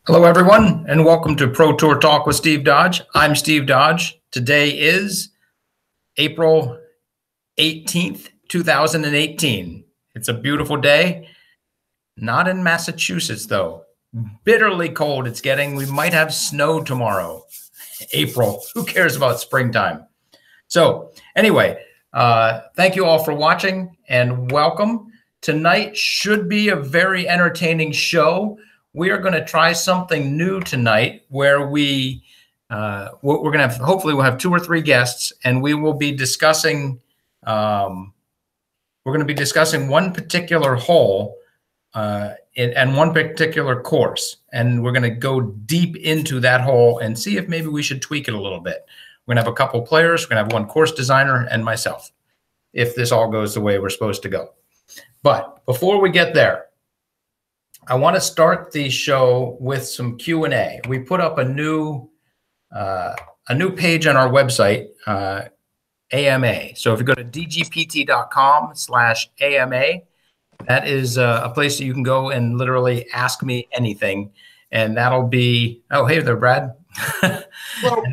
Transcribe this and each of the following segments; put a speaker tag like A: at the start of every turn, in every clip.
A: Hello, everyone, and welcome to Pro Tour Talk with Steve Dodge. I'm Steve Dodge. Today is April 18th, 2018. It's a beautiful day. Not in Massachusetts, though. Bitterly cold it's getting. We might have snow tomorrow. April. Who cares about springtime? So anyway, thank you all for watching and welcome. Tonight should be a very entertaining show. We are going to try something new tonight where we're going to have, hopefully we'll have 2 or 3 guests, and we will be discussing, we're going to be discussing one particular hole and one particular course. And we're going to go deep into that hole and see if maybe we should tweak it a little bit. We're going to have a couple players. We're going to have one course designer and myself, if this all goes the way we're supposed to go. But before we get there, I want to start the show with some Q&A. We put up a new page on our website, AMA. So if you go to dgpt.com/AMA, that is a place that you can go and literally ask me anything. And that'll be, oh, hey there, Brad. Well,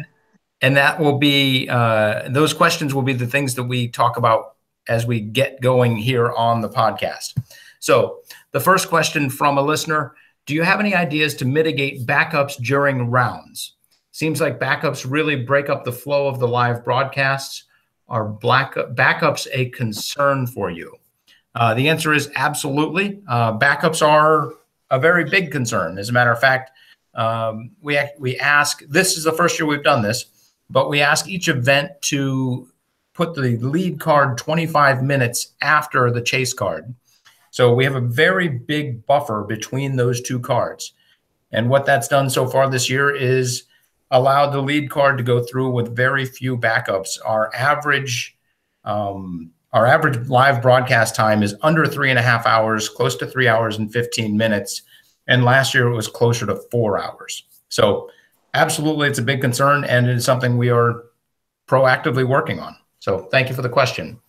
A: and that will be, those questions will be the things that we talk about as we get going here on the podcast. So the first question from a listener: do you have any ideas to mitigate backups during rounds? Seems like backups really break up the flow of the live broadcasts. Are backups a concern for you? The answer is absolutely. Backups are a very big concern. As a matter of fact, we ask, this is the first year we've done this, but we ask each event to put the lead card 25 minutes after the chase card. So we have a very big buffer between those 2 cards. And what that's done so far this year is allowed the lead card to go through with very few backups. Our average live broadcast time is under 3.5 hours, close to 3 hours and 15 minutes. And last year it was closer to 4 hours. So absolutely, it's a big concern, and it is something we are proactively working on. So thank you for the question.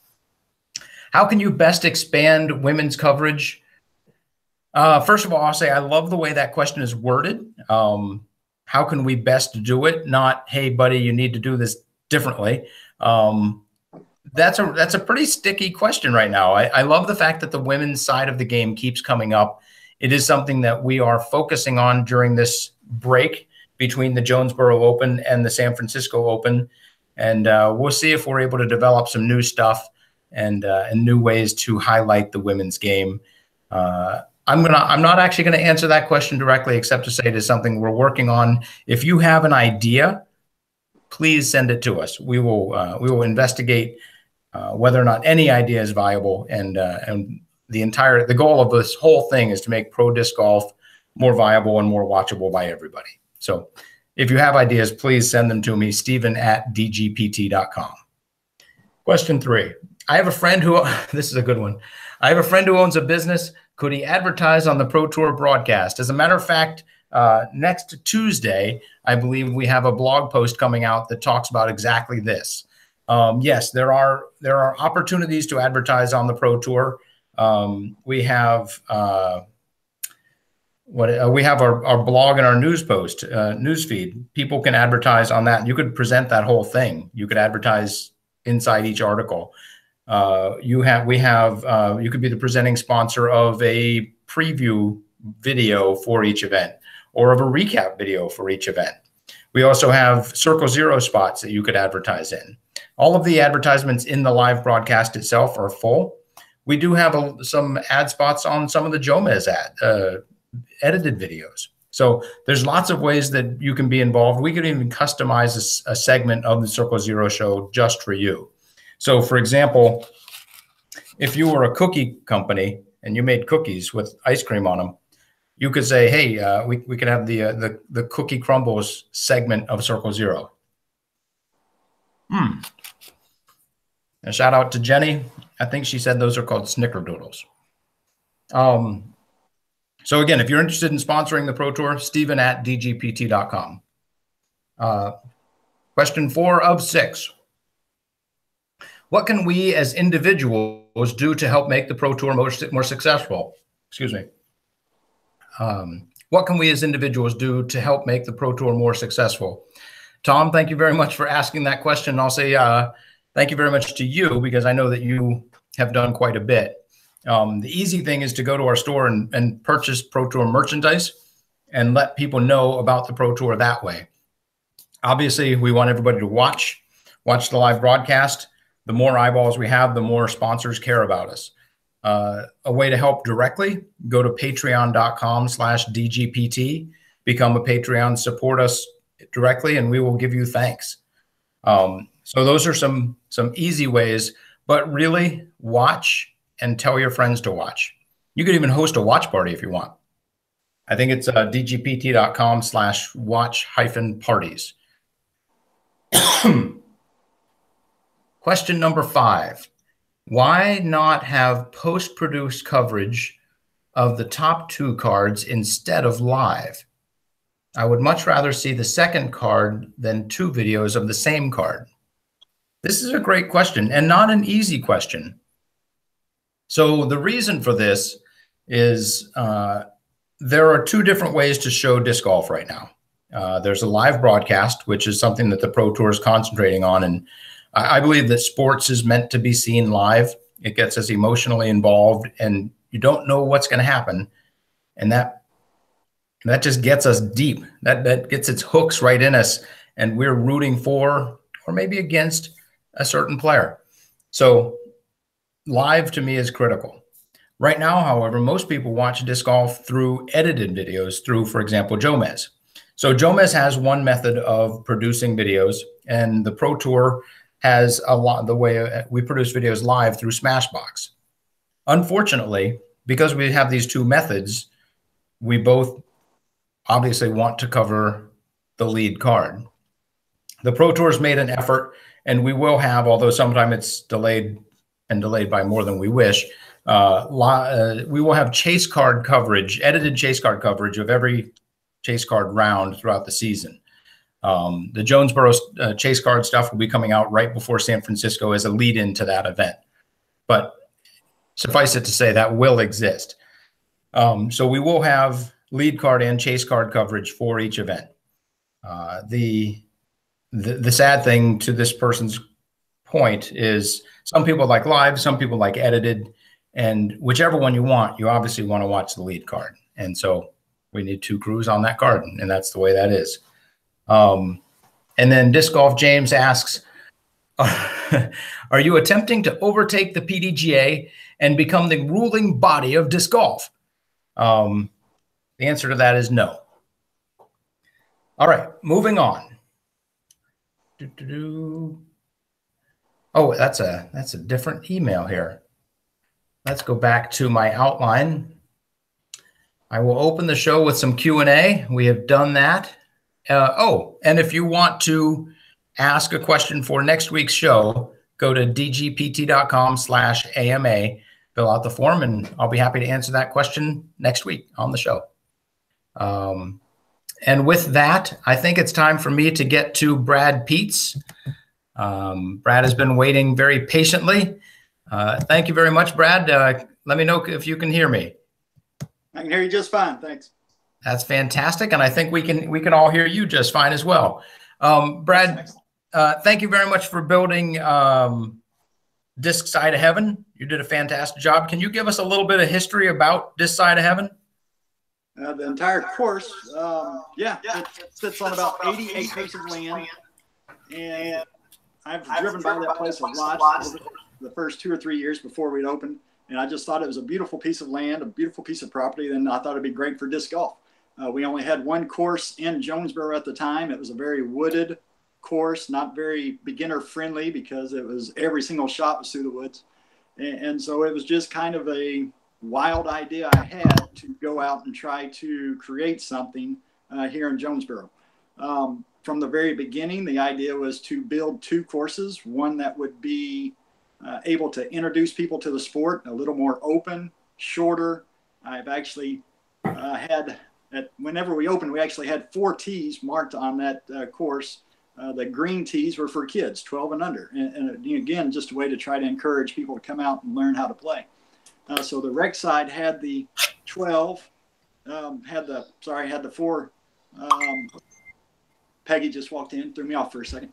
A: How can you best expand women's coverage? First of all, I'll say I love the way that question is worded. How can we best do it? Not, hey, buddy, you need to do this differently. That's a pretty sticky question right now. I love the fact that the women's side of the game keeps coming up. It is something that we are focusing on during this break between the Jonesboro Open and the San Francisco Open. And we'll see if we're able to develop some new stuff and new ways to highlight the women's game. I'm not actually gonna answer that question directly, except to say it is something we're working on. If you have an idea, please send it to us. We will investigate whether or not any idea is viable. And the goal of this whole thing is to make pro disc golf more viable and more watchable by everybody. So if you have ideas, please send them to me, Stephen@dgpt.com. Question 3. I have a friend who, this is a good one. I have a friend who owns a business. Could he advertise on the Pro Tour broadcast? As a matter of fact, next Tuesday, I believe we have a blog post coming out that talks about exactly this. Yes, there are opportunities to advertise on the Pro Tour. We have our blog and our news post, news feed. People can advertise on that. You could present that whole thing. You could advertise inside each article. You could be the presenting sponsor of a preview video for each event, or of a recap video for each event. We also have Circle Zero spots that you could advertise in. All of the advertisements in the live broadcast itself are full. We do have some ad spots on some of the Jomez edited videos. So there's lots of ways that you can be involved. We could even customize a segment of the Circle Zero show just for you. So for example, if you were a cookie company and you made cookies with ice cream on them, you could say, hey, we could have the cookie crumbles segment of Circle Zero. A shout out to Jenny. I think she said those are called snickerdoodles. So again, if you're interested in sponsoring the Pro Tour, Stephen@dgpt.com. Question 4 of 6. What can we as individuals do to help make the Pro Tour more successful? Excuse me. what can we as individuals do to help make the Pro Tour more successful? Tom, thank you very much for asking that question. I'll say thank you very much to you, because I know that you have done quite a bit. The easy thing is to go to our store and purchase Pro Tour merchandise and let people know about the Pro Tour that way. Obviously, we want everybody to watch the live broadcast. The more eyeballs we have, the more sponsors care about us. A way to help directly, go to patreon.com/DGPT, become a Patreon, support us directly, and we will give you thanks. So those are some easy ways, but really watch and tell your friends to watch. You could even host a watch party if you want. I think it's dgpt.com/watch-parties. Question number 5. Why not have post-produced coverage of the top 2 cards instead of live? I would much rather see the second card than 2 videos of the same card. This is a great question and not an easy question. So the reason for this is there are 2 different ways to show disc golf right now. There's a live broadcast, which is something that the Pro Tour is concentrating on. And I believe that sports is meant to be seen live. It gets us emotionally involved, and you don't know what's going to happen. And that just gets us deep. That gets its hooks right in us, and we're rooting for or maybe against a certain player. So live to me is critical. Right now, however, most people watch disc golf through edited videos through, for example, Jomez. So Jomez has one method of producing videos, and the Pro Tour has a lot the way we produce videos live through Smashbox. Unfortunately, because we have these 2 methods, we both obviously want to cover the lead card. The Pro Tour's made an effort, and we will have, although sometimes it's delayed by more than we wish, we will have chase card coverage, edited chase card coverage of every chase card round throughout the season. The Jonesboro chase card stuff will be coming out right before San Francisco as a lead into that event. But suffice it to say that will exist. So we will have lead card and chase card coverage for each event. The sad thing to this person's point is some people like live, some people like edited, and whichever one you want, you obviously want to watch the lead card. And so we need 2 crews on that card, and that's the way that is. And then Disc Golf James asks, are you attempting to overtake the PDGA and become the ruling body of disc golf? The answer to that is no. All right, moving on. Oh, that's a different email here. Let's go back to my outline. I will open the show with some Q&A. We have done that. And if you want to ask a question for next week's show, go to dgpt.com/AMA, fill out the form, and I'll be happy to answer that question next week on the show. And with that, I think it's time for me to get to Brad Peets. Brad has been waiting very patiently. Thank you very much, Brad. Let me know if you can hear me.
B: I can hear you just fine. Thanks.
A: That's fantastic, and I think we can all hear you just fine as well. Brad, thank you very much for building Disc Side of Heaven. You did a fantastic job. Can you give us a little bit of history about Disc Side of Heaven?
B: The entire course, it sits on about 80 acres of land, and I've driven by that place a lot the first 2 or 3 years before we'd opened, and I just thought it was a beautiful piece of land, a beautiful piece of property, and I thought it'd be great for disc golf. We only had 1 course in Jonesboro at the time. It was a very wooded course, not very beginner friendly because it was every single shot was through the woods. And so it was just kind of a wild idea I had to go out and try to create something here in Jonesboro. From the very beginning, the idea was to build 2 courses, one that would be able to introduce people to the sport, a little more open, shorter. I've actually whenever we opened, we actually had 4 tees marked on that course. The green tees were for kids, 12 and under. And again, just a way to try to encourage people to come out and learn how to play. So the rec side had the 12 had the four. Peggy just walked in, threw me off for a second.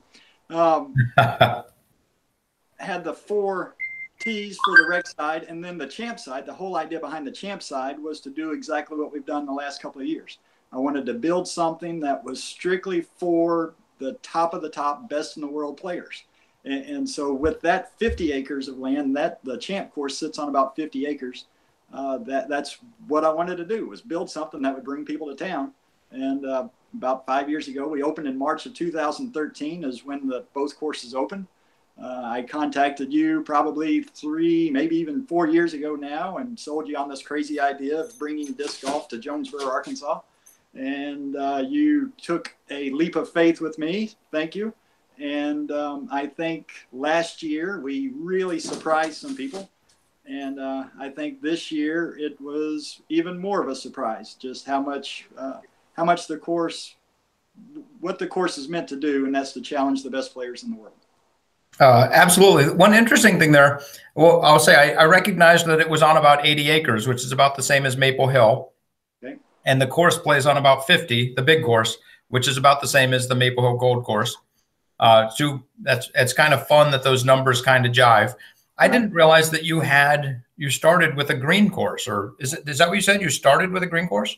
B: Had the four tees for the rec side, and then the champ side. The whole idea behind the champ side was to do exactly what we've done the last couple of years. I wanted to build something that was strictly for the top of the top, best in the world players. And so with that 50 acres of land, that the champ course sits on about 50 acres. That's what I wanted to do, was build something that would bring people to town. And about 5 years ago, we opened in March of 2013 is when both courses opened. I contacted you probably 3, maybe even 4 years ago now, and sold you on this crazy idea of bringing disc golf to Jonesboro, Arkansas. And you took a leap of faith with me. Thank you. And I think last year we really surprised some people. And I think this year it was even more of a surprise, just how much the course, what the course is meant to do, and that's to challenge the best players in the world.
A: Absolutely. One interesting thing there, well, I'll say I recognized that it was on about 80 acres, which is about the same as Maple Hill.
B: Okay.
A: And the course plays on about 50, the big course, which is about the same as the Maple Hill Gold course. It's kind of fun that those numbers kind of jive. I didn't realize that you started with a green course, or is that what you said? You started with a green course?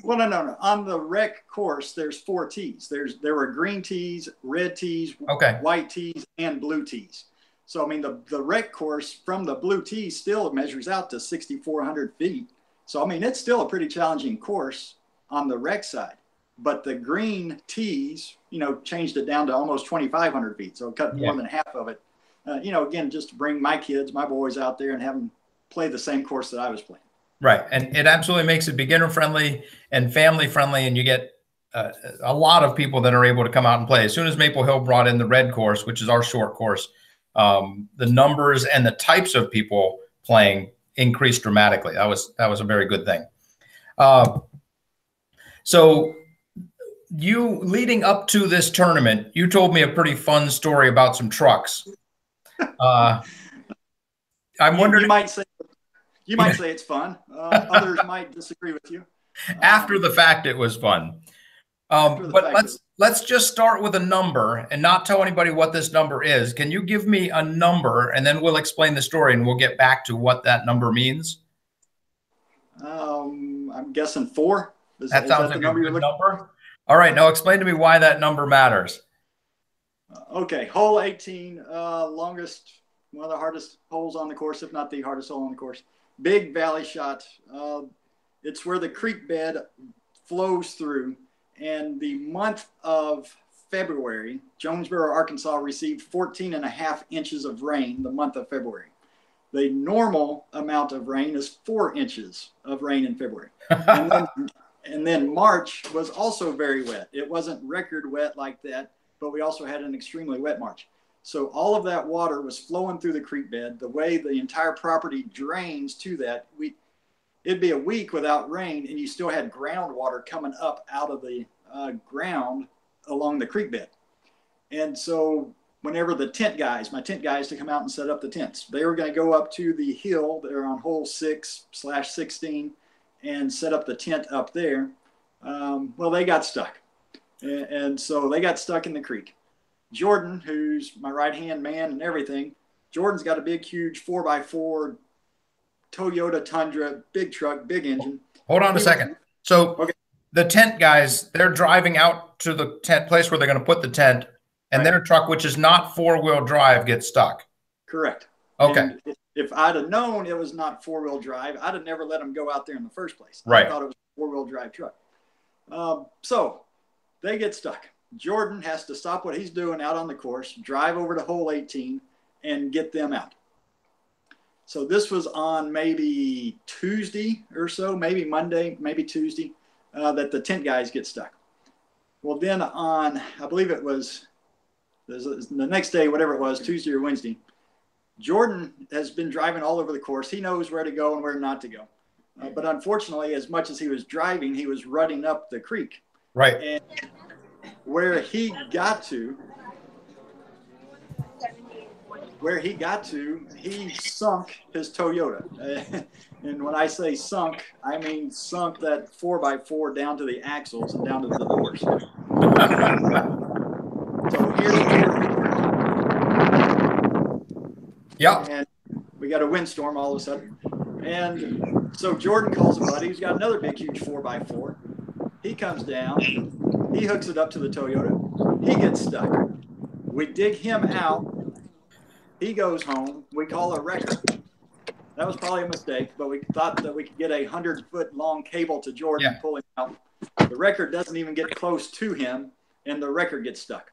B: Well, no. On the rec course, there's 4 tees. There were green tees, red tees, white tees, and blue tees. So, I mean, the rec course from the blue tees still measures out to 6,400 feet. So, I mean, it's still a pretty challenging course on the rec side. But the green tees, changed it down to almost 2,500 feet. So, cut more than half of it. Again, just to bring my boys out there and have them play the same course that I was playing.
A: Right. And it absolutely makes it beginner friendly and family friendly. And you get a lot of people that are able to come out and play. As soon as Maple Hill brought in the red course, which is our short course, the numbers and the types of people playing increased dramatically. That was a very good thing. So you, leading up to this tournament, you told me a pretty fun story about some trucks. I'm wondering.
B: You might say it's fun. Others might disagree with you.
A: After the fact, it was fun. But let's just start with a number and not tell anybody what this number is. Can you give me a number, and then we'll explain the story, and we'll get back to what that number means?
B: I'm guessing 4.
A: That sounds like a good number. All right, now explain to me why that number matters.
B: Okay, hole 18, longest, one of the hardest holes on the course, if not the hardest hole on the course. Big valley shot. It's where the creek bed flows through. And the month of February, Jonesboro, Arkansas received 14.5 inches of rain the month of February. The normal amount of rain is 4 inches of rain in February. And then March was also very wet. It wasn't record wet like that, but we also had an extremely wet March. So all of that water was flowing through the creek bed. The way the entire property drains to that, it'd be a week without rain, and you still had groundwater coming up out of the ground along the creek bed. And so whenever my tent guys to come out and set up the tents, they were going to go up to the hill there on hole 6/16 and set up the tent up there. Well, they got stuck. And so they got stuck in the creek. Jordan, who's my right-hand man and everything, Jordan's got a big, huge 4x4 Toyota Tundra, big truck, big engine.
A: Hold on a second. So the tent guys, they're driving out to the tent place where they're going to put the tent, and their truck, which is not 4-wheel drive, gets stuck. Correct. Okay.
B: And if I'd have known it was not 4-wheel drive, I'd have never let them go out there in the first place.
A: Right.
B: I thought it was a 4-wheel drive truck. So they get stuck. Jordan has to stop what he's doing out on the course, drive over to hole 18, and get them out. So this was on maybe Tuesday or so, maybe Monday, maybe Tuesday, that the tent guys get stuck. Well, then on, I believe it was the next day, whatever it was, Tuesday or Wednesday, Jordan has been driving all over the course. He knows where to go and where not to go. But unfortunately, as much as he was driving, he was running up the creek.
A: Right.
B: And where he got to, he sunk his Toyota. And when I say sunk, I mean sunk that 4x4 down to the axles and down to the doors. So here's Jordan.
A: Yeah.
B: And we got a windstorm all of a sudden. And so Jordan calls a buddy who's got another big, huge 4x4. He comes down. He hooks it up to the Toyota. He gets stuck. We dig him out. He goes home. We call a wrecker. That was probably a mistake, but we thought that we could get a 100-foot long cable to Jordan and pull him out. The wrecker doesn't even get close to him, and the wrecker gets stuck.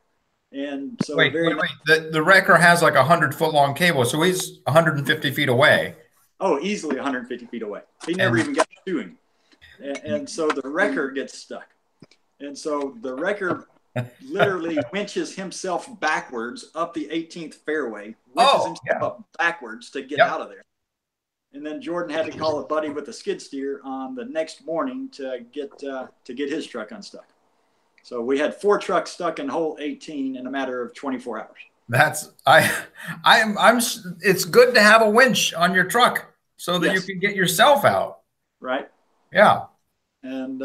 B: And so
A: wait. The wrecker has like a 100-foot long cable, so he's 150 feet away.
B: Oh, easily 150 feet away. He never even got to him. And so the wrecker gets stuck. And so the wrecker literally winches himself backwards up the 18th fairway, winches himself up backwards to get out of there. And then Jordan had to call a buddy with a skid steer on the next morning to get his truck unstuck. So we had 4 trucks stuck in hole 18 in a matter of 24 hours. It's good to have a winch on your truck so that you can get yourself out. Right.
A: Yeah.
B: And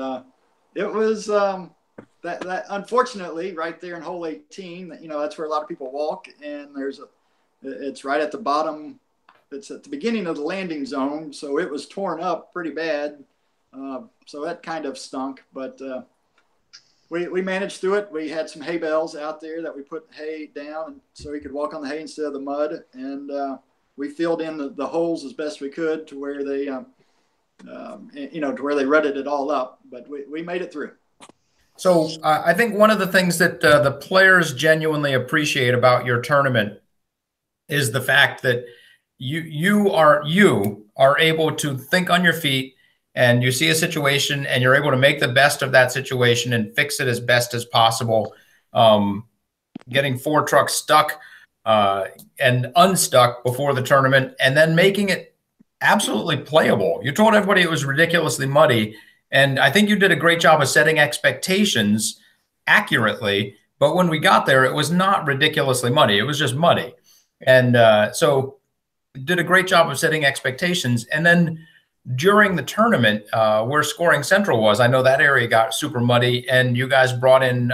B: it was that unfortunately right there in hole 18, that's where a lot of people walk, and it's right at the bottom. It's at the beginning of the landing zone, so it was torn up pretty bad. So that kind of stunk, but we managed through it. We had some hay bales out there that we put hay down so he could walk on the hay instead of the mud, and we filled in the holes as best we could to where they, to where they rutted it all up. But we made it through.
A: So I think one of the things that the players genuinely appreciate about your tournament is the fact that you are able to think on your feet, and you see a situation and you're able to make the best of that situation and fix it as best as possible. Getting 4 trucks stuck and unstuck before the tournament, and then making it absolutely playable. You told everybody it was ridiculously muddy, and I think you did a great job of setting expectations accurately. But when we got there, it was not ridiculously muddy. It was just muddy. And so did a great job of setting expectations. And then during the tournament, where Scoring Central was, I know that area got super muddy, and you guys brought in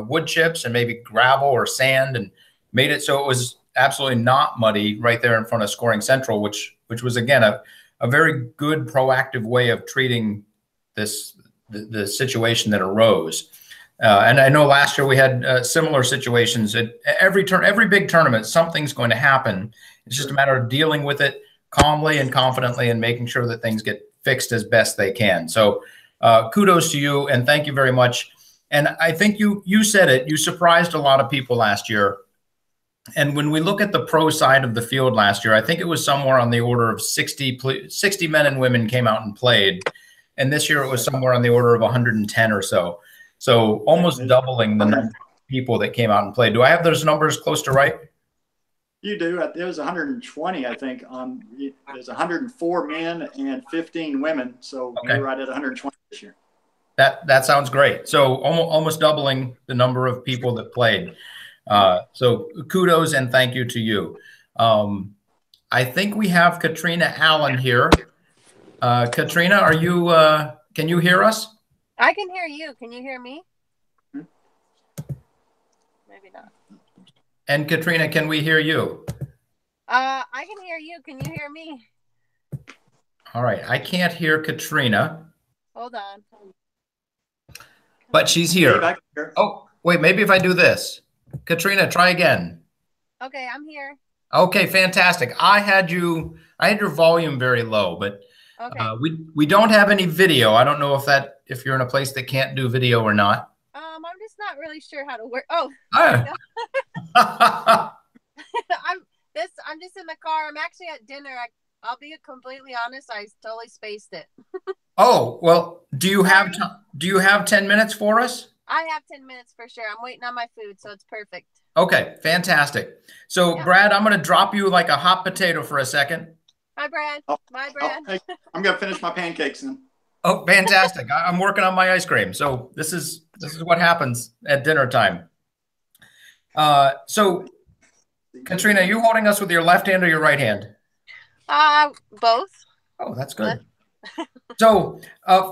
A: wood chips and maybe gravel or sand and made it so it was absolutely not muddy right there in front of Scoring Central, which was, again, a very good proactive way of treating the situation that arose. And I know last year we had similar situations. At every big tournament, something's going to happen. It's just a matter of dealing with it calmly and confidently and making sure that things get fixed as best they can. So kudos to you, and thank you very much. And I think you said it, you surprised a lot of people last year. And when we look at the pro side of the field last year, I think it was somewhere on the order of 60 men and women came out and played. And this year it was somewhere on the order of 110 or so. So almost doubling the number of people that came out and played. Do I have those numbers close to right?
B: You do. There was 120, I think. There's 104 men and 15 women. So you're right at 120 this year.
A: That sounds great. So almost doubling the number of people that played. So kudos and thank you to you. I think we have Katrina Allen here. Katrina, are you? Can you hear us?
C: I can hear you. Can you hear me? Maybe not.
A: And Katrina, can we hear you?
C: I can hear you. Can you hear me?
A: All right. I can't hear Katrina.
C: Hold on.
A: But she's here. Oh, wait. Maybe if I do this. Katrina, try again.
C: Okay, I'm here.
A: Okay, fantastic. I had your volume very low, but
C: okay.
A: We don't have any video. I don't know if you're in a place that can't do video or not.
C: I'm just not really sure how to work. Oh.
A: I'm
C: just in the car. I'm actually at dinner. I'll be completely honest. I totally spaced it.
A: Oh, well, do you have 10 minutes for us?
C: I have 10 minutes for sure. I'm waiting on my food, so it's perfect.
A: Okay, fantastic. So, yeah. Brad, I'm going to drop you like a hot potato for a second.
C: Hi, Brad. Bye, Brad.
B: Hey, I'm going to finish my pancakes then.
A: Oh, fantastic. I'm working on my ice cream. So this is what happens at dinner time. So, Katrina, are you holding us with your left hand or your right hand?
C: Both.
A: Oh, that's good. So,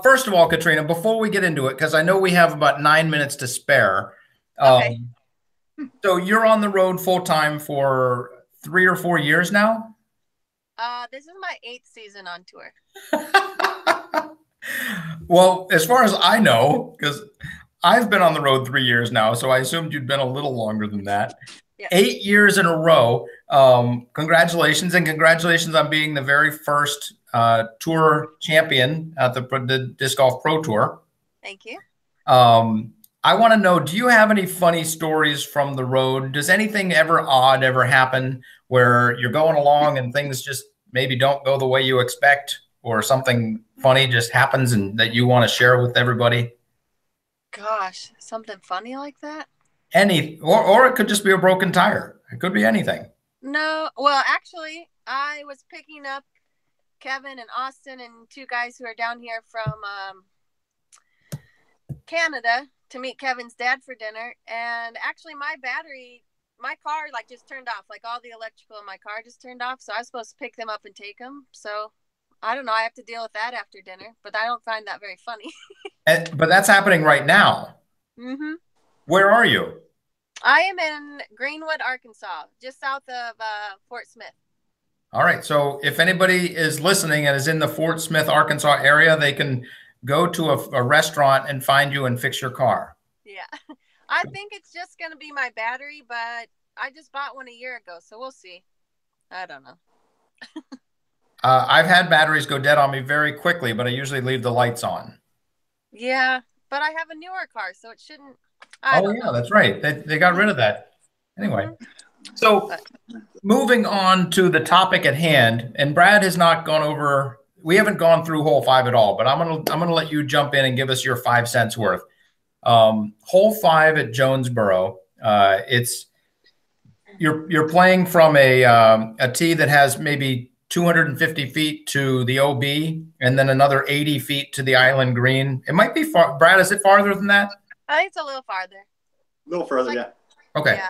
A: first of all, Katrina, before we get into it, because I know we have about 9 minutes to spare.
C: Okay.
A: So you're on the road full time for 3 or 4 years now?
C: This is my 8th season on tour.
A: Well, as far as I know, because I've been on the road 3 years now, so I assumed you'd been a little longer than that.
C: Yeah.
A: 8 years in a row. Congratulations, and congratulations on being the very first tour champion at the Disc Golf Pro Tour.
C: Thank you.
A: I want to know, do you have any funny stories from the road? Does anything odd ever happen where you're going along and things just maybe don't go the way you expect, or something funny just happens and that you want to share with everybody?
C: Gosh, something funny like that?
A: Or it could just be a broken tire. It could be anything.
C: No. Well, actually, I was picking up Kevin and Austin and 2 guys who are down here from Canada to meet Kevin's dad for dinner. And actually, my car like just turned off. Like all the electrical in my car just turned off. So I was supposed to pick them up and take them. So I don't know. I have to deal with that after dinner, but I don't find that very funny.
A: But that's happening right now.
C: Mm-hmm.
A: Where are you?
C: I am in Greenwood, Arkansas, just south of Fort Smith.
A: All right. So if anybody is listening and is in the Fort Smith, Arkansas area, they can go to a restaurant and find you and fix your car.
C: Yeah. I think it's just going to be my battery, but I just bought one a year ago, so we'll see. I don't know.
A: I've had batteries go dead on me very quickly, but I usually leave the lights on.
C: Yeah, but I have a newer car, so it shouldn't.
A: Oh, yeah, that's right. They got rid of that. Anyway, so moving on to the topic at hand, and Brad has not gone over, we haven't gone through hole 5 at all, but I'm gonna let you jump in and give us your 5 cents worth. Hole 5 at Jonesboro, you're playing from a tee that has maybe 250 feet to the OB, and then another 80 feet to the island green. It might be far. Brad, is it farther than that?
C: I think it's a little farther.
B: A little further, yeah.
A: Okay.
C: Yeah.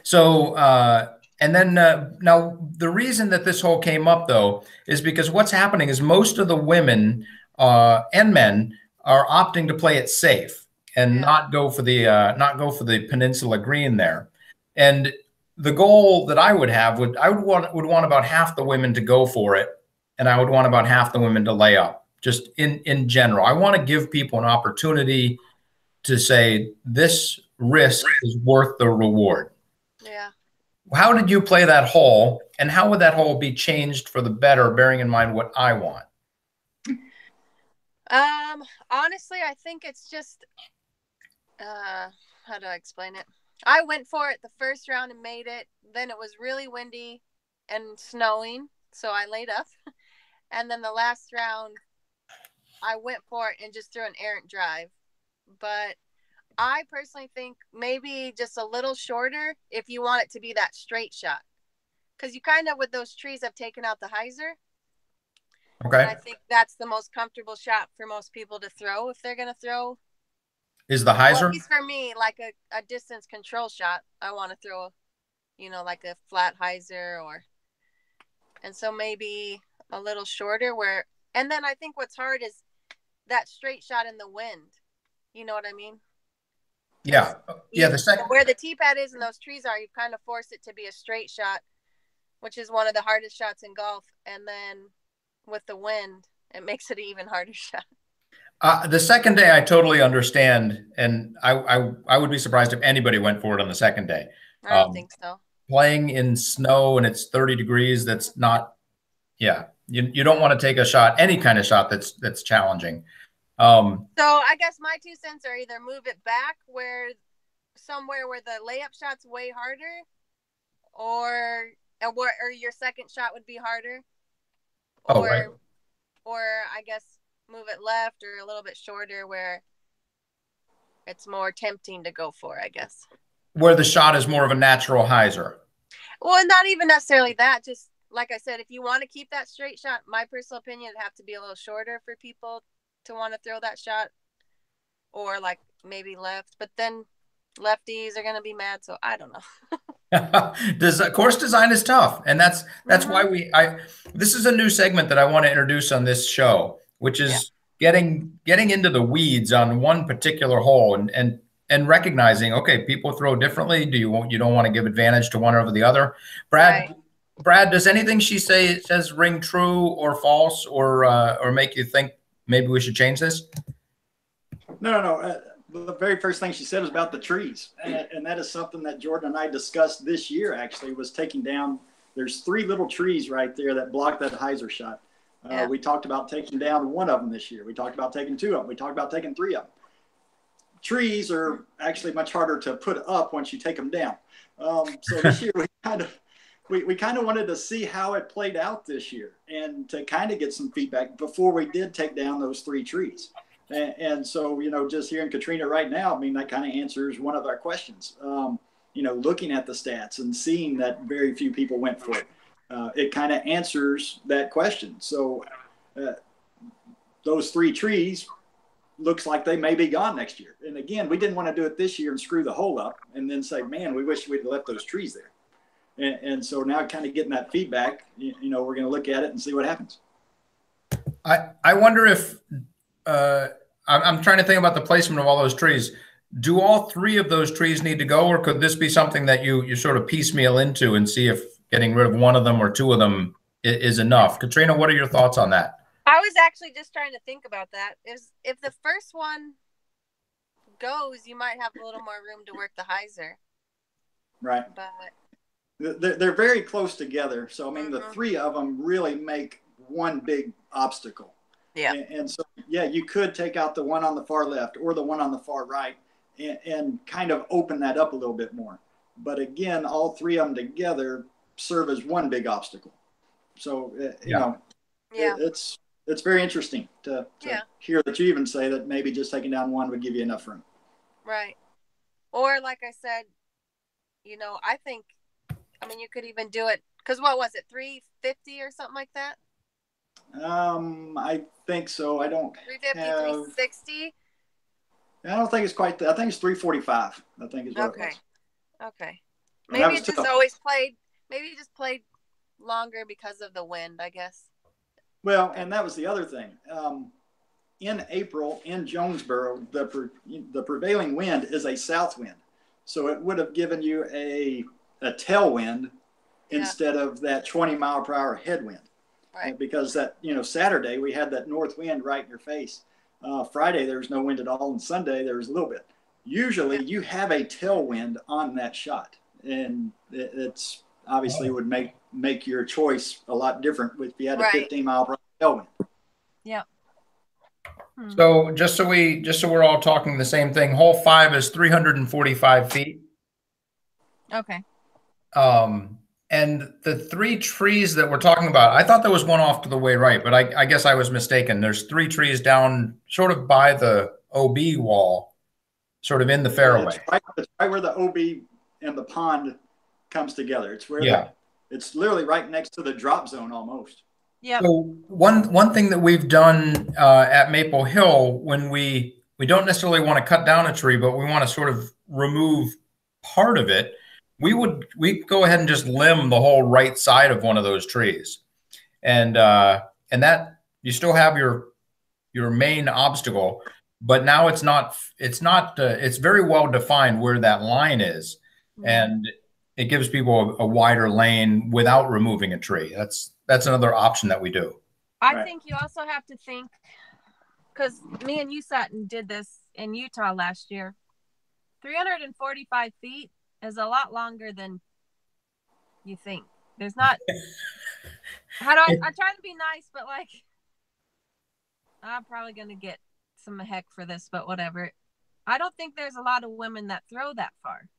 A: So, and then now the reason that this hole came up, though, is because what's happening is most of the women and men are opting to play it safe and not go for the peninsula green there. And the goal that I would have would want about half the women to go for it, and I would want about half the women to lay up. Just in general, I want to give people an opportunity to say this risk is worth the reward.
C: Yeah.
A: How did you play that hole, and how would that hole be changed for the better, bearing in mind what I want?
C: Honestly, I think it's just, how do I explain it? I went for it the first round and made it. Then it was really windy and snowing, so I laid up. And then the last round, I went for it and just threw an errant drive. But I personally think maybe just a little shorter if you want it to be that straight shot. Because you kind of, with those trees, have taken out the hyzer.
A: Okay.
C: And I think that's the most comfortable shot for most people to throw if they're going to throw.
A: Is the hyzer?
C: Well, at least for me, like a distance control shot, I want to throw, like a flat hyzer and so maybe a little shorter and then I think what's hard is that straight shot in the wind. You know what I mean?
A: Yeah. Yeah.
C: Where the tee pad is and those trees are, you kind of force it to be a straight shot, which is one of the hardest shots in golf. And then with the wind, it makes it an even harder shot.
A: The second day, I totally understand, and I would be surprised if anybody went for it on the second day.
C: I don't think so.
A: Playing in snow and it's 30 degrees, that's not, yeah. You don't want to take a shot, any kind of shot that's challenging.
C: So I guess my 2 cents are either move it back somewhere where the layup shot's way harder, or your second shot would be harder.
A: Right.
C: Or I guess move it left or a little bit shorter where it's more tempting to go for, I guess.
A: Where the shot is more of a natural hyzer.
C: Well, not even necessarily that. Just like I said, if you want to keep that straight shot, my personal opinion, it'd have to be a little shorter for people to want to throw that shot, or like maybe left. But then lefties are going to be mad, so I don't know.
A: Course design is tough, and that's why
C: Mm-hmm.
A: this is a new segment that I want to introduce on this show, which is getting into the weeds on one particular hole, and recognizing, okay, people throw differently. You don't want to give advantage to one over the other. Brad,
C: Right.
A: Brad, does anything she says ring true or false, or make you think maybe we should change this?
B: No. The very first thing she said was about the trees, and that is something that Jordan and I discussed this year. Actually, was taking down. There's 3 little trees right there that block that hyzer shot.
C: Yeah.
B: We talked about taking down 1 of them this year. We talked about taking 2 of them. We talked about taking 3 of them. Trees are actually much harder to put up once you take them down. So this year we kind of wanted to see how it played out this year, and to kind of get some feedback before we did take down those 3 trees. And so, just hearing Katrina right now, I mean, that kind of answers one of our questions. Looking at the stats and seeing that very few people went for it, it kind of answers that question. So those 3 trees looks like they may be gone next year. And again, we didn't want to do it this year and screw the hole up and then say, man, we wish we'd left those trees there. And so now kind of getting that feedback, we're going to look at it and see what happens.
A: I wonder if I'm trying to think about the placement of all those trees. Do all 3 of those trees need to go, or could this be something that you sort of piecemeal into and see if getting rid of 1 of them or 2 of them is enough? Katrina, what are your thoughts on that?
C: I was actually just trying to think about that. If the first one goes, you might have a little more room to work the hyzer.
B: Right.
C: But
B: they're very close together. So, I mean, the 3 of them really make one big obstacle.
C: Yeah.
B: And so, yeah, you could take out the one on the far left or the one on the far right and kind of open that up a little bit more. But again, all 3 of them together serve as one big obstacle. So, it's very interesting to hear that you even say that maybe just taking down 1 would give you enough room.
C: Right. Or like I said, I think, you could even do it, because what was it, 350 or something like that?
B: I think so. I don't
C: 350, 360?
B: I don't think it's quite that. I think it's 345. I think is what it was.
C: Okay. Maybe it just played longer because of the wind, I guess.
B: Well, and that was the other thing. In April in Jonesboro, the prevailing wind is a south wind. So it would have given you a tailwind instead of that 20-mile-per-hour headwind.
C: Right.
B: Because that, Saturday we had that north wind right in your face. Friday there was no wind at all, and Sunday there was a little bit. Usually you have a tailwind on that shot, and it's obviously would make your choice a lot different if you had a 15-mile-per-hour tailwind.
C: Yeah.
A: So just so we're all talking the same thing, hole 5 is 345 feet.
C: Okay.
A: And the 3 trees that we're talking about, I thought there was one off to the way right, but I guess I was mistaken. There's 3 trees down sort of by the OB wall, sort of in the fairway.
B: It's right where the OB and the pond comes together. It's where it's literally right next to the drop zone almost.
C: Yeah.
A: So one thing that we've done at Maple Hill, when we don't necessarily want to cut down a tree, but we want to sort of remove part of it, we'd go ahead and just limb the whole right side of one of those trees, and that you still have your main obstacle, but now it's very well defined where that line is, and it gives people a wider lane without removing a tree. That's another option that we do.
C: I think you also have to think, because me and you sat and did this in Utah last year. 345 feet is a lot longer than you think. There's not. I try to be nice, but I'm probably gonna get some heck for this, but whatever. I don't think there's a lot of women that throw that far.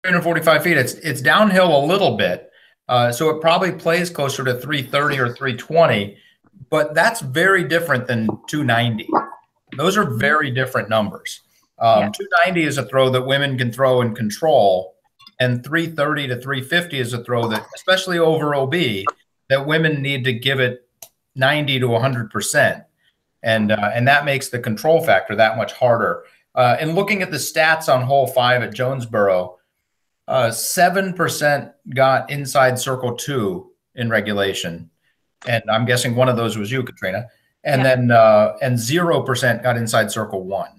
A: Hundred 45 feet. It's downhill a little bit, so it probably plays closer to 330 or 320, but that's very different than 290. Those are very different numbers. 290 is a throw that women can throw and control, and 330 to 350 is a throw that, especially over OB, that women need to give it 90 to 100%. And that makes the control factor that much harder. And looking at the stats on hole 5 at Jonesboro, 7% got inside circle 2 in regulation. And I'm guessing one of those was you, Katrina. And then and 0% got inside circle 1.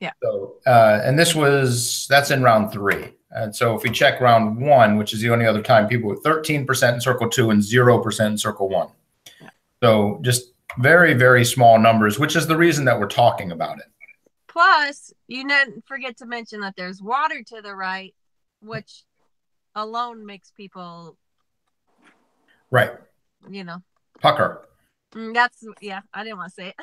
C: Yeah.
A: So and that's in round 3. And so if we check round 1, which is the only other time, people with 13% in circle 2 and 0% in circle 1. Yeah. So just very, very small numbers, which is the reason that we're talking about it.
C: Plus, you didn't forget to mention that there's water to the right, which alone makes people,
A: right, pucker.
C: I didn't want to say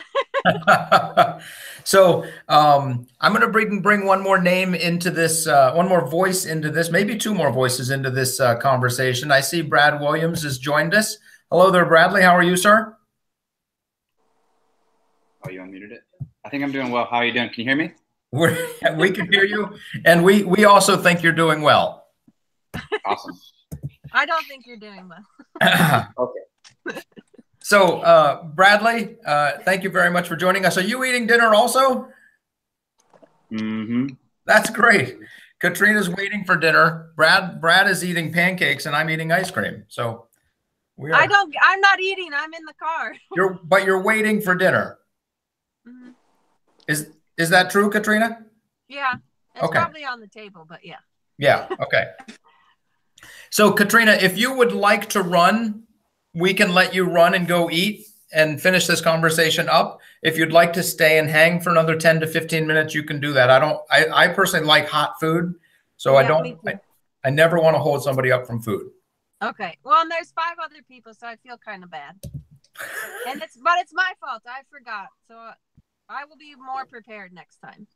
C: it.
A: So I'm going to bring one more name into this, one more voice into this, maybe 2 more voices into this conversation. I see Brad Williams has joined us. Hello there, Bradley. How are you, sir?
D: Oh, you unmuted it? I think I'm doing well. How are you doing? Can you hear me?
A: We can hear you, and we also think you're doing well.
D: Awesome.
C: I don't think you're doing well.
D: Okay.
A: So, Bradley, thank you very much for joining us. Are you eating dinner also?
D: Mm-hmm.
A: That's great. Katrina's waiting for dinner. Brad is eating pancakes, and I'm eating ice cream. So
C: I'm not eating. I'm in the car.
A: You're waiting for dinner.
C: Mm-hmm.
A: Is that true, Katrina?
C: Yeah. It's probably on the table, but yeah.
A: Yeah. Okay. So, Katrina, if you would like to run, we can let you run and go eat and finish this conversation up. If you'd like to stay and hang for another 10 to 15 minutes, you can do that. I personally like hot food, so I never want to hold somebody up from food.
C: Okay. Well, and there's 5 other people, so I feel kind of bad. But it's my fault. I forgot. So I will be more prepared next time.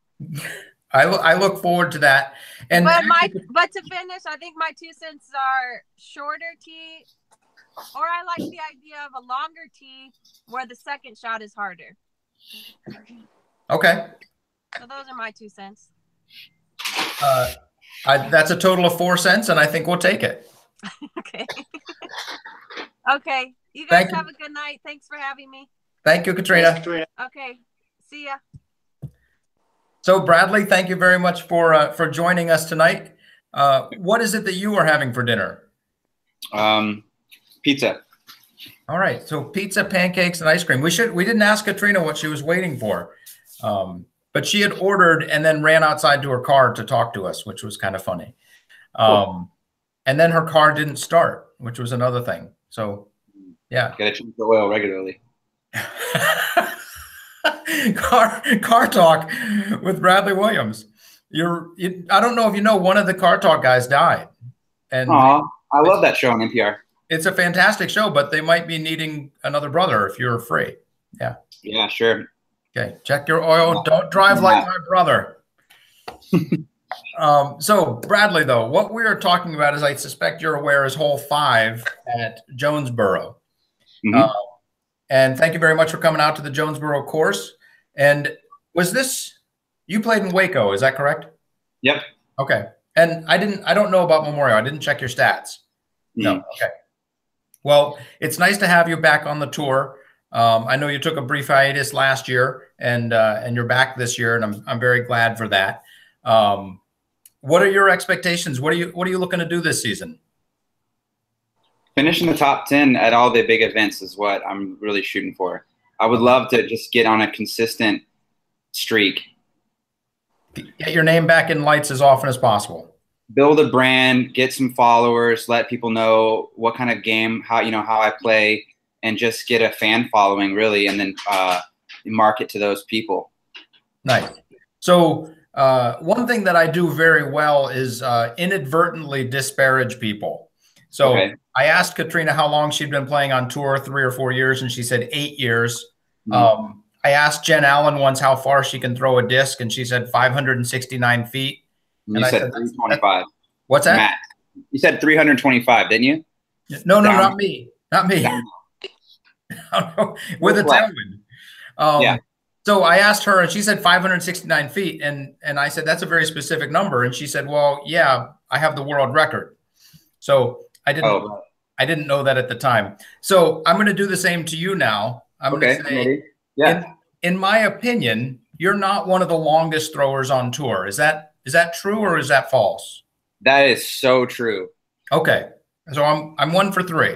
A: I look forward to that. And
C: but to finish, I think my 2 cents are shorter tee, or I like the idea of a longer tee where the second shot is harder.
A: Okay.
C: So those are my 2 cents.
A: That's a total of 4 cents, and I think we'll take it.
C: Okay. Okay. You guys have a good night. Thanks for having me.
A: Thank you, Katrina.
C: Okay. See ya.
A: So, Bradley, thank you very much for joining us tonight. What is it that you are having for dinner?
D: Pizza.
A: All right. So pizza, pancakes, and ice cream. We didn't ask Katrina what she was waiting for. But she had ordered and then ran outside to her car to talk to us, which was kind of funny.
D: Cool.
A: And then her car didn't start, which was another thing. So, yeah.
D: Got to change the oil regularly.
A: Car talk with Bradley Williams. I don't know if you know, one of the Car Talk guys died. And
D: I love that show on NPR.
A: It's a fantastic show, but they might be needing another brother if you're free. Yeah.
D: Yeah, sure.
A: Okay. Check your oil. Don't drive like my brother. So Bradley, though, what we are talking about, as I suspect you're aware, is hole 5 at Jonesboro.
D: Mm-hmm.
A: And thank you very much for coming out to the Jonesboro course. And you played in Waco, is that correct?
D: Yep.
A: Okay. And I don't know about Memorial. I didn't check your stats.
D: Mm-hmm.
A: No. Okay. Well, it's nice to have you back on the tour. I know you took a brief hiatus last year, and you're back this year, and I'm very glad for that. What are your expectations? What are you looking to do this season?
D: Finishing the top 10 at all the big events is what I'm really shooting for. I would love to just get on a consistent streak.
A: Get your name back in lights as often as possible.
D: Build a brand, get some followers, let people know what kind of game, how I play, and just get a fan following, really, and then market to those people.
A: Nice. So one thing that I do very well is inadvertently disparage people. So I asked Katrina how long she'd been playing on tour, 3 or 4 years, and she said 8 years. Mm-hmm. I asked Jen Allen once how far she can throw a disc, and she said 569 feet.
D: And I said 325.
A: What's that?
D: Matt, you said 325, didn't you?
A: No, not me. Not me. With a tailwind.
D: Yeah.
A: So I asked her, and she said 569 feet, and I said that's a very specific number, and she said, "Well, yeah, I have the world record." So I didn't know that at the time. So I'm going to do the same to you now. I'm going to say,
D: yeah.
A: In my opinion, you're not one of the longest throwers on tour. Is that true or is that false?
D: That is so true.
A: Okay, so I'm 1 for 3.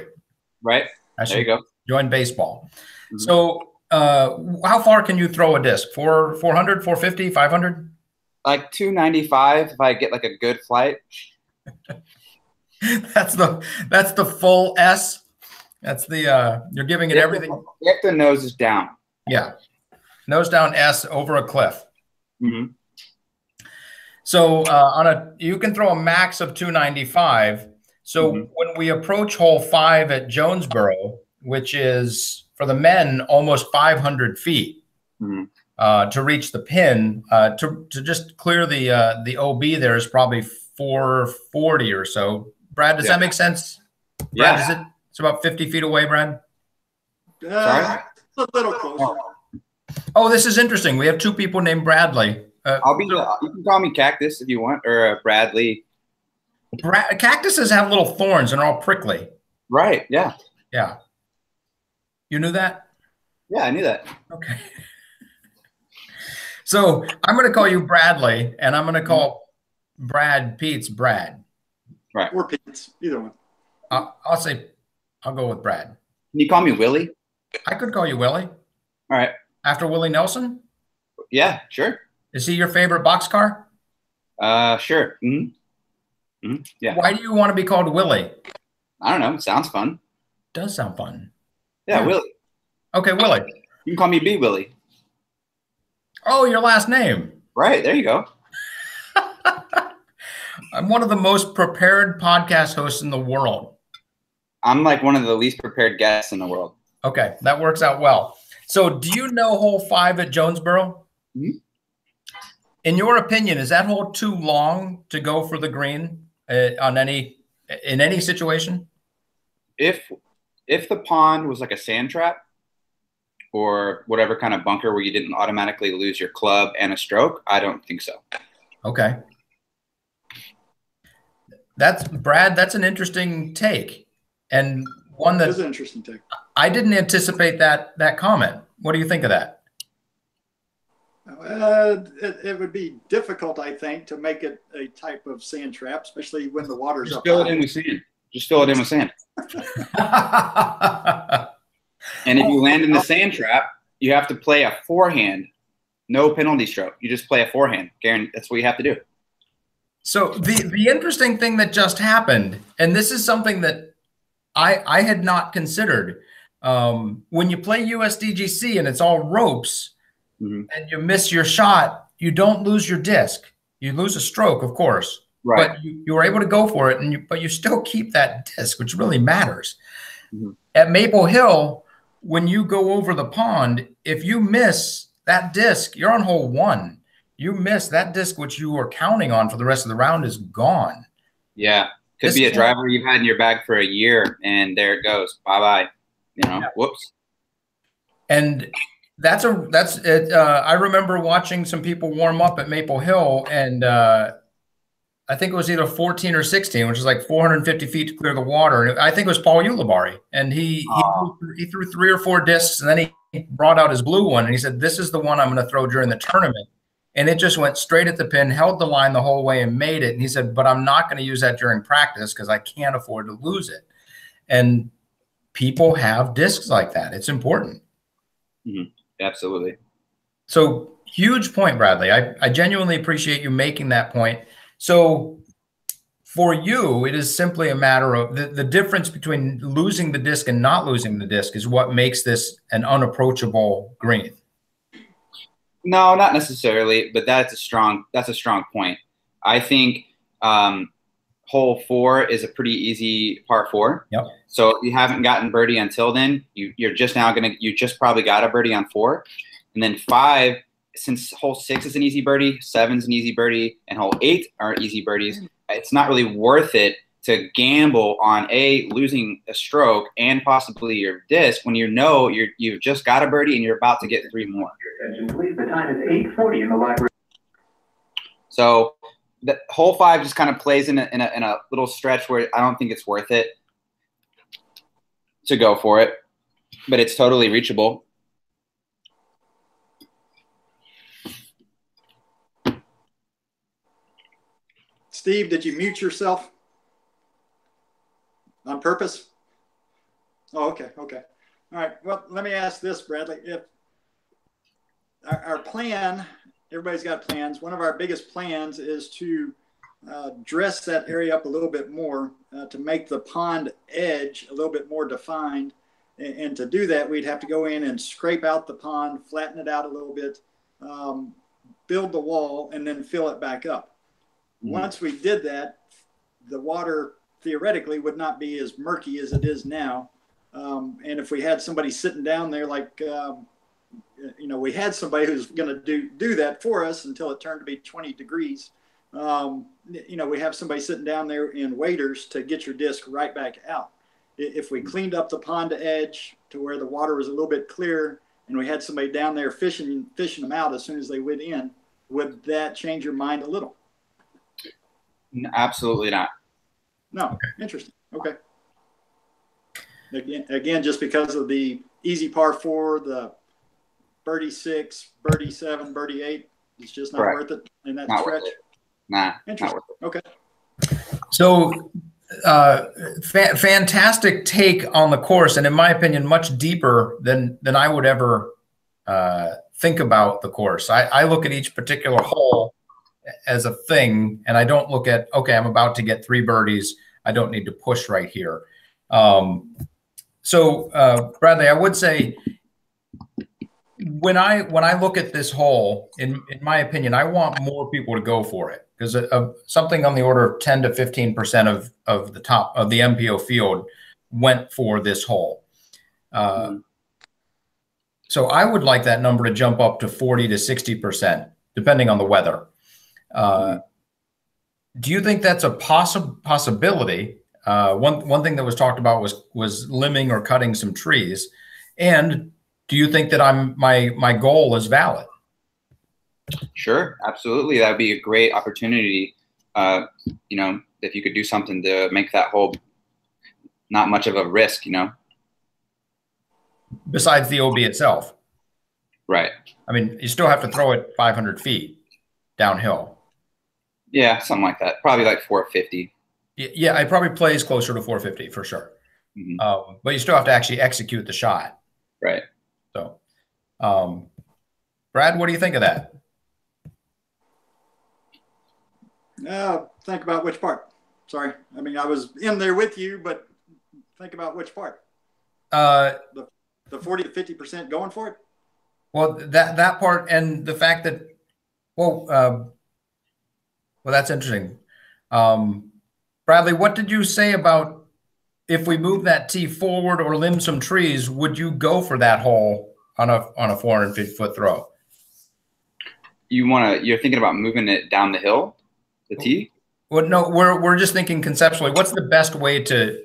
D: Right. There you go.
A: Join baseball. Mm-hmm. So how far can you throw a disc? 400, 450, 500?
D: Like 295 if I get like a good flight.
A: That's the full S. That's the you're giving it everything.
D: If the nose is down.
A: Yeah. Nose down S over a cliff.
D: Mm-hmm.
A: So you can throw a max of 295. So when we approach hole 5 at Jonesboro, which is for the men almost 500 feet to reach the pin, to just clear the OB there is probably 440 or so. Brad, does that make sense? Brad, it's about 50 feet away, Brad?
B: Sorry? A little closer.
A: Oh, this is interesting. We have 2 people named Bradley.
D: You can call me Cactus if you want, or Bradley.
A: Cactuses have little thorns and are all prickly.
D: Right, yeah.
A: Yeah. You knew that?
D: Yeah, I knew that.
A: Okay. So I'm going to call you Bradley, and I'm going to call Brad Pete's Brad.
D: Right.
B: Or Pete's, either one.
A: I'll go with Brad.
D: Can you call me Willie?
A: I could call you Willie.
D: All right.
A: After Willie Nelson?
D: Yeah, sure.
A: Is he your favorite boxcar?
D: Sure. Yeah.
A: Why do you want to be called Willie?
D: I don't know. It sounds fun.
A: Does sound fun.
D: Yeah, Willie.
A: Okay, Willie.
D: You can call me B Willie.
A: Oh, your last name.
D: Right. There you go.
A: I'm one of the most prepared podcast hosts in the world.
D: I'm like one of the least prepared guests in the world.
A: Okay, that works out well. So do you know hole 5 at Jonesboro?
D: Mm-hmm.
A: In your opinion, is that hole too long to go for the green in any situation?
D: If the pond was like a sand trap or whatever kind of bunker where you didn't automatically lose your club and a stroke, I don't think so.
A: Okay. Brad, that's an interesting take. And one that
B: is an interesting take.
A: I didn't anticipate that comment. What do you think of that?
B: It would be difficult, I think, to make it a type of sand trap, especially when the water's
D: Just
B: up
D: fill
B: high.
D: it in with sand. Just fill it in with sand. And if you land in the sand trap, you have to play a forehand, no penalty stroke. You just play a forehand. Garen, that's what you have to do.
A: So the interesting thing that just happened, and this is something that I had not considered. When you play USDGC and it's all ropes and you miss your shot, you don't lose your disc. You lose a stroke, of course.
D: Right.
A: But you were able to go for it, but you still keep that disc, which really matters. At Maple Hill, when you go over the pond, if you miss that disc, you're on hole 1. You miss that disc, which you were counting on for the rest of the round, is gone.
D: Yeah. Could be a driver you've had in your bag for a year, and there it goes. Bye-bye. Whoops. And
A: that's it. I remember watching some people warm up at Maple Hill, and I think it was either 14 or 16, which is like 450 feet to clear the water. And I think it was Paul Ulibarri, and he threw 3 or 4 discs, and then he brought out his blue one, and he said, "This is the one I'm going to throw during the tournament." And it just went straight at the pin, held the line the whole way, and made it. And he said, "But I'm not going to use that during practice because I can't afford to lose it." And people have discs like that. It's important.
D: Absolutely.
A: So huge point, Bradley. I genuinely appreciate you making that point. So for you, it is simply a matter of the difference between losing the disc and not losing the disc is what makes this an unapproachable green.
D: No, not necessarily, but that's a strong point. I think hole 4 is a pretty easy par 4.
A: Yep.
D: So if you haven't gotten birdie until then, you just probably got a birdie on 4. And then 5, since hole 6 is an easy birdie, 7's an easy birdie, and hole 8 are easy birdies, it's not really worth it to gamble on losing a stroke and possibly your disc when you've just got a birdie and you're about to get 3 more.
E: Please, the time is 8:40 in the library.
D: So the hole 5 just kind of plays in a little stretch where I don't think it's worth it to go for it, but it's totally reachable.
B: Steve, did you mute yourself on purpose? Oh, okay. Okay. All right. Well, let me ask this, Bradley. If our plan, everybody's got plans. One of our biggest plans is to dress that area up a little bit more to make the pond edge a little bit more defined. And to do that, we'd have to go in and scrape out the pond, flatten it out a little bit, build the wall, and then fill it back up. Once we did that, the water theoretically would not be as murky as it is now. And if we had somebody sitting down there, like, we had somebody who's going to do that for us until it turned to be 20 degrees. We have somebody sitting down there in waders to get your disc right back out. If we cleaned up the pond edge to where the water was a little bit clearer and we had somebody down there fishing them out as soon as they went in, would that change your mind a little?
D: Absolutely not.
B: No. Okay. Interesting. Okay. Again, just because of the easy par 4, the birdie 6, birdie 7, birdie 8, it's just not worth it in that stretch.
D: Nah.
B: Interesting. Okay.
A: So, fantastic take on the course, and in my opinion, much deeper than I would ever think about the course. I look at each particular hole as a thing, and I don't look at, okay, I'm about to get 3 birdies, I don't need to push right here. Bradley, I would say when I look at this hole, in my opinion, I want more people to go for it, because something on the order of 10 to 15% of the top of the MPO field went for this hole. So I would like that number to jump up to 40 to 60%, depending on the weather. Do you think that's a possibility? One thing that was talked about was limbing or cutting some trees. And do you think that my goal is valid?
D: Sure, absolutely. That would be a great opportunity. If you could do something to make that hole not much of a risk,
A: Besides the OB itself.
D: Right.
A: I mean, you still have to throw it 500 feet downhill.
D: Yeah, something like that. Probably like 450.
A: Yeah, it probably plays closer to 450 for sure.
D: Mm-hmm.
A: But you still have to actually execute the shot.
D: Right.
A: So, Brad, what do you think of that?
B: Think about which part. Sorry. I mean, I was in there with you, but think about which part. The 40 to 50% going for it?
A: Well, that part, and the fact that, well, that's interesting. Bradley, what did you say about if we move that tee forward or limb some trees, would you go for that hole on a 450-foot throw?
D: You're thinking about moving it down the hill, the tee?
A: Well, no, we're just thinking conceptually. What's the best way to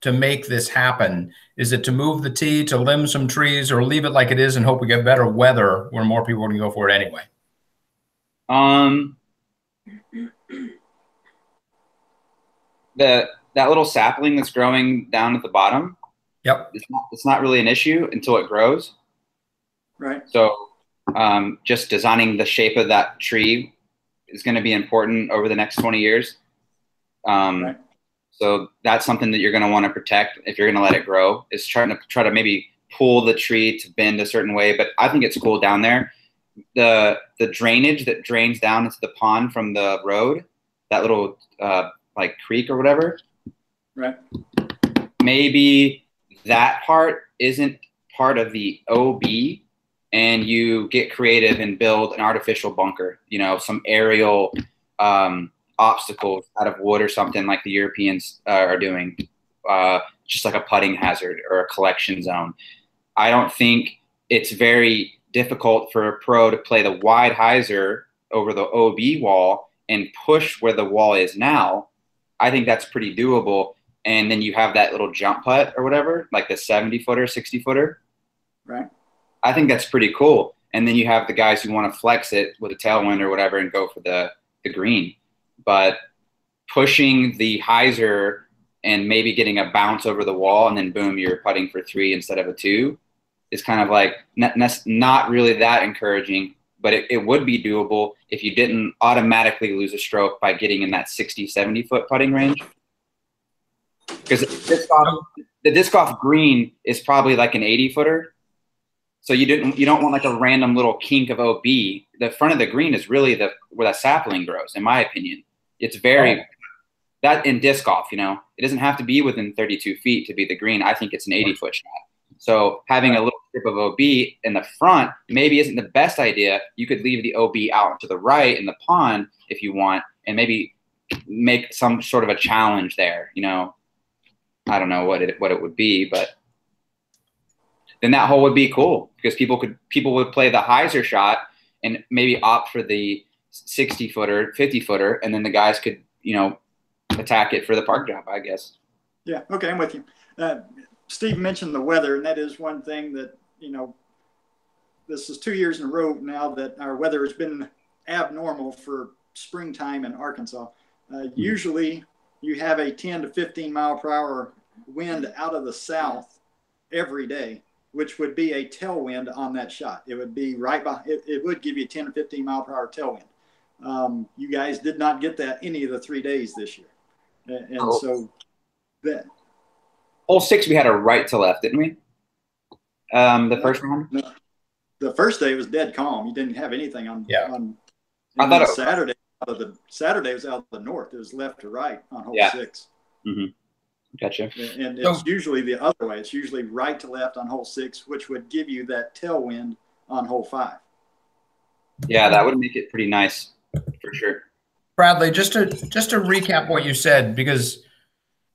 A: make this happen? Is it to move the tee, to limb some trees, or leave it like it is and hope we get better weather where more people can go for it anyway?
D: That little sapling that's growing down at the bottom.
A: Yep.
D: It's not really an issue until it grows.
B: Right.
D: So just designing the shape of that tree is going to be important over the next 20 years.
B: Right.
D: So that's something that you're going to want to protect if you're going to let it grow, is try to maybe pull the tree to bend a certain way. But I think it's cool down there. The drainage that drains down into the pond from the road, that little like creek or whatever.
B: Right.
D: Maybe that part isn't part of the OB, and you get creative and build an artificial bunker, some aerial obstacles out of wood or something like the Europeans are doing, just like a putting hazard or a collection zone. I don't think it's very difficult for a pro to play the wide hyzer over the OB wall and push where the wall is now I think that's pretty doable. And then you have that little jump putt or whatever, like the 70-footer, 60-footer.
B: Right.
D: I think that's pretty cool. And then you have the guys who want to flex it with a tailwind or whatever and go for the green. But pushing the hyzer and maybe getting a bounce over the wall and then boom, you're putting for 3 instead of a 2 is kind of like not really that encouraging. But it would be doable if you didn't automatically lose a stroke by getting in that 60, 70-foot putting range. Because the disc golf green is probably like an 80-footer. So you don't want like a random little kink of OB. The front of the green is really where that sapling grows, in my opinion. It's very that in disc golf, you know, it doesn't have to be within 32 feet to be the green. I think it's an 80-foot shot. So having a little strip of OB in the front maybe isn't the best idea. You could leave the OB out to the right in the pond if you want, and maybe make some sort of a challenge there. You know, I don't know what it would be, but then that hole would be cool because people would play the hyzer shot and maybe opt for the 60-footer, 50-footer, and then the guys could, you know, attack it for the park job, I guess.
B: Yeah. Okay. I'm with you. Steve mentioned the weather, and that is one thing that, you know, this is 2 years in a row now that our weather has been abnormal for springtime in Arkansas. Usually you have a 10 to 15 mile per hour wind out of the south every day, which would be a tailwind on that shot. It would be right by, it would give you a 10 to 15 mile per hour tailwind. You guys did not get that any of the 3 days this year. And so that.
D: Hole 6, we had a right to left, didn't we? The first round?
B: No. The first day was dead calm. You didn't have anything on.
A: Yeah.
D: I thought
B: Saturday. Saturday was out of the north. It was left to right on hole 6.
D: Mm-hmm. Gotcha.
B: And it's usually the other way. It's usually right to left on hole 6, which would give you that tailwind on hole 5.
D: Yeah, that would make it pretty nice for sure. Bradley,
A: just to recap what you said, because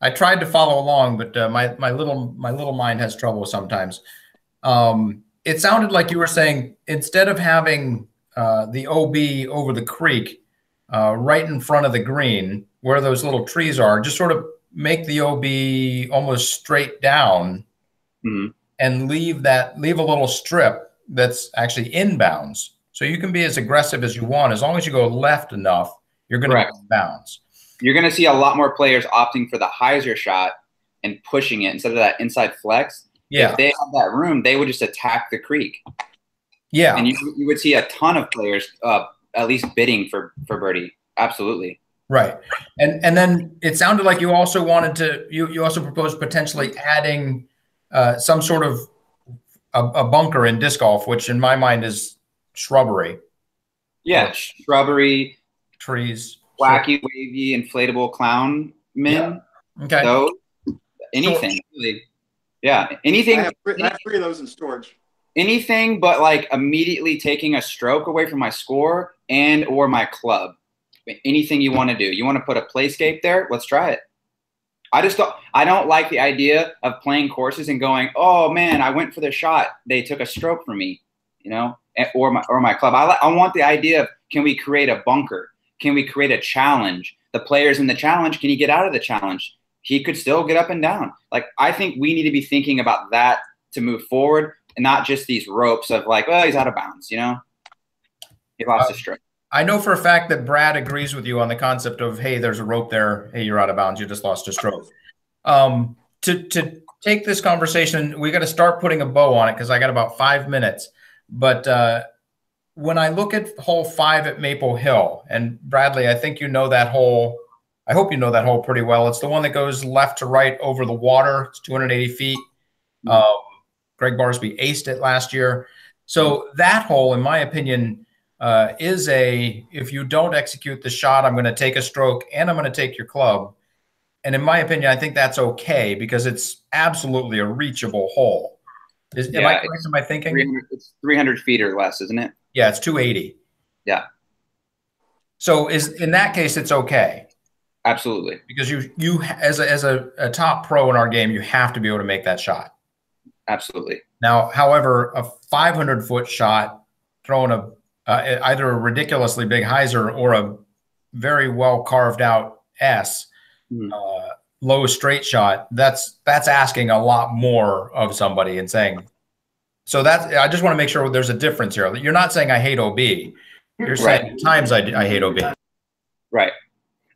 A: I tried to follow along, but my little mind has trouble sometimes. It sounded like you were saying instead of having the OB over the creek right in front of the green where those little trees are, just sort of make the OB almost straight down and leave a little strip that's actually inbounds. So you can be as aggressive as you want. As long as you go left enough, you're going to bounce. You're
D: going to see a lot more players opting for the hyzer shot and pushing it instead of that inside flex.
A: Yeah.
D: If they have that room, they would just attack the creek.
A: Yeah.
D: And you would see a ton of players at least bidding for birdie. Absolutely.
A: Right. And then it sounded like you also wanted to, you also proposed potentially adding some sort of a bunker in disc golf, which in my mind is shrubbery.
D: Yeah. Shrubbery.
A: Trees.
D: Wacky, wavy, inflatable clown men.
A: Yeah. Okay.
D: So anything. Really. Yeah. Anything.
B: I have 3 of those in storage.
D: Anything but like immediately taking a stroke away from my score and or my club. Anything you want to do. You want to put a playscape there? Let's try it. I don't like the idea of playing courses and going, oh man, I went for the shot. They took a stroke from me, you know, or my club. I want the idea of, can we create a bunker? Can we create a challenge? The players in the challenge, can he get out of the challenge? He could still get up and down. Like, I think we need to be thinking about that to move forward and not just these ropes of like, well, he's out of bounds, you know? He lost his stroke.
A: I know for a fact that Brad agrees with you on the concept of, hey, there's a rope there. Hey, you're out of bounds. You just lost a stroke. To take this conversation, we got to start putting a bow on it because I got about 5 minutes. But when I look at hole 5 at Maple Hill, and Bradley, I think you know that hole. I hope you know that hole pretty well. It's the one that goes left to right over the water. It's 280 feet. Greg Barsby aced it last year. So that hole, in my opinion, is if you don't execute the shot, I'm going to take a stroke and I'm going to take your club. And in my opinion, I think that's okay because it's absolutely a reachable hole. Am I correct in my thinking?
D: It's 300 feet or less, isn't it?
A: Yeah, it's 280.
D: Yeah.
A: So in that case, it's okay.
D: Absolutely.
A: Because you as a top pro in our game, you have to be able to make that shot.
D: Absolutely.
A: Now, however, a 500-foot shot throwing either a ridiculously big hyzer or a very well carved out S low straight shot, that's asking a lot more of somebody and saying, so that's, I just want to make sure there's a difference here. You're not saying I hate OB. You're saying at times I hate OB.
D: Right.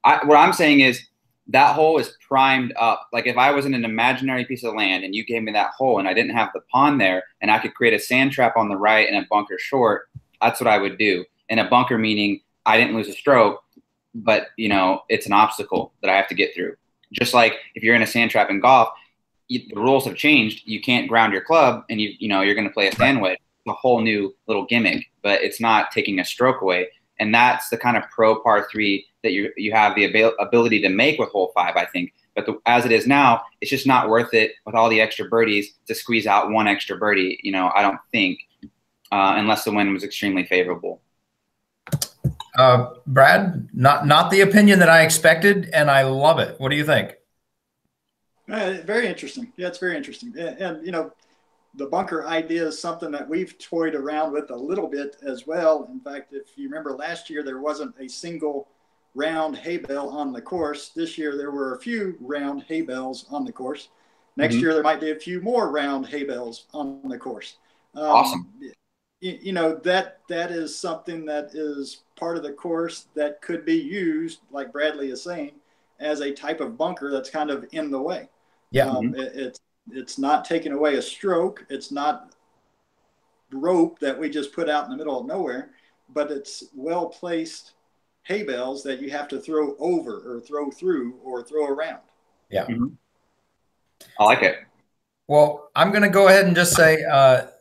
D: What I'm saying is that hole is primed up. Like if I was in an imaginary piece of land and you gave me that hole and I didn't have the pond there and I could create a sand trap on the right and a bunker short, that's what I would do. And a bunker meaning I didn't lose a stroke, but you know, it's an obstacle that I have to get through. Just like if you're in a sand trap in golf, the rules have changed. You can't ground your club and you know, you're going to play a sand wedge. It's a whole new little gimmick, but it's not taking a stroke away. And that's the kind of pro par 3 that you have the ability to make with hole 5, I think. But as it is now, it's just not worth it with all the extra birdies to squeeze out one extra birdie. You know, I don't think, unless the wind was extremely favorable.
A: Brad, not the opinion that I expected, and I love it. What do you think?
B: Very interesting. Yeah, it's very interesting. And you know, the bunker idea is something that we've toyed around with a little bit as well. In fact, if you remember last year, there wasn't a single round hay bale on the course. This year, there were a few round hay bales on the course. Next year, there might be a few more round hay bales on the course.
D: Awesome.
B: You know, that is something that is part of the course that could be used, like Bradley is saying, as a type of bunker that's kind of in the way.
A: Yeah.
B: It's not taking away a stroke. It's not rope that we just put out in the middle of nowhere, but it's well-placed hay bales that you have to throw over or throw through or throw around.
A: Yeah.
D: I like it.
A: Well, I'm going to go ahead and just say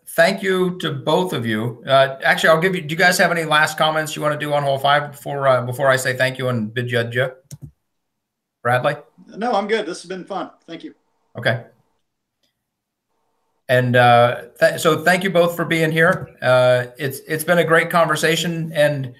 A: thank you to both of you. Actually, I'll give you, do you guys have any last comments you want to do on hole 5 before I say thank you and bid you adieu? Bradley?
B: No, I'm good. This has been fun. Thank you.
A: Okay. And so thank you both for being here. It's been a great conversation and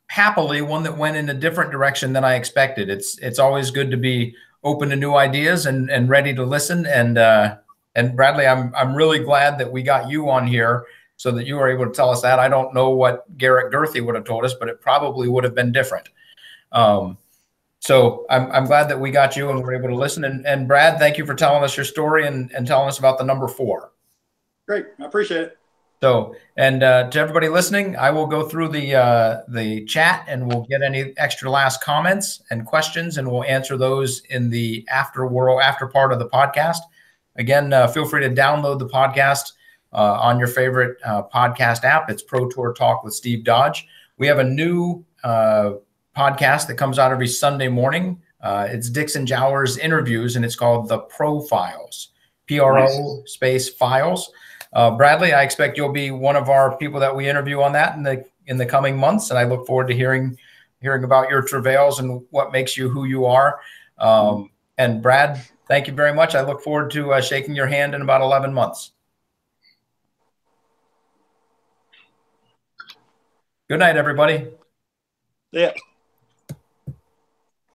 A: happily one that went in a different direction than I expected. It's always good to be open to new ideas and ready to listen. And Bradley, I'm really glad that we got you on here so that you were able to tell us that. I don't know what Garrett Gerthy would have told us, but it probably would have been different. So I'm glad that we got you and we're able to listen. And Brad, thank you for telling us your story and telling us about the number 4.
B: Great. I appreciate it.
A: So, and to everybody listening, I will go through the chat and we'll get any extra last comments and questions, and we'll answer those in the after part of the podcast. Again, feel free to download the podcast on your favorite podcast app. It's Pro Tour Talk with Steve Dodge. We have a new podcast that comes out every Sunday morning. It's Dixon Jowers interviews, and it's called The Profiles, PRO space files. Bradley, I expect you'll be one of our people that we interview on that in the coming months, and I look forward to hearing about your travails and what makes you who you are. And Brad, thank you very much. I look forward to shaking your hand in about 11 months. Good night, everybody.
B: Yeah.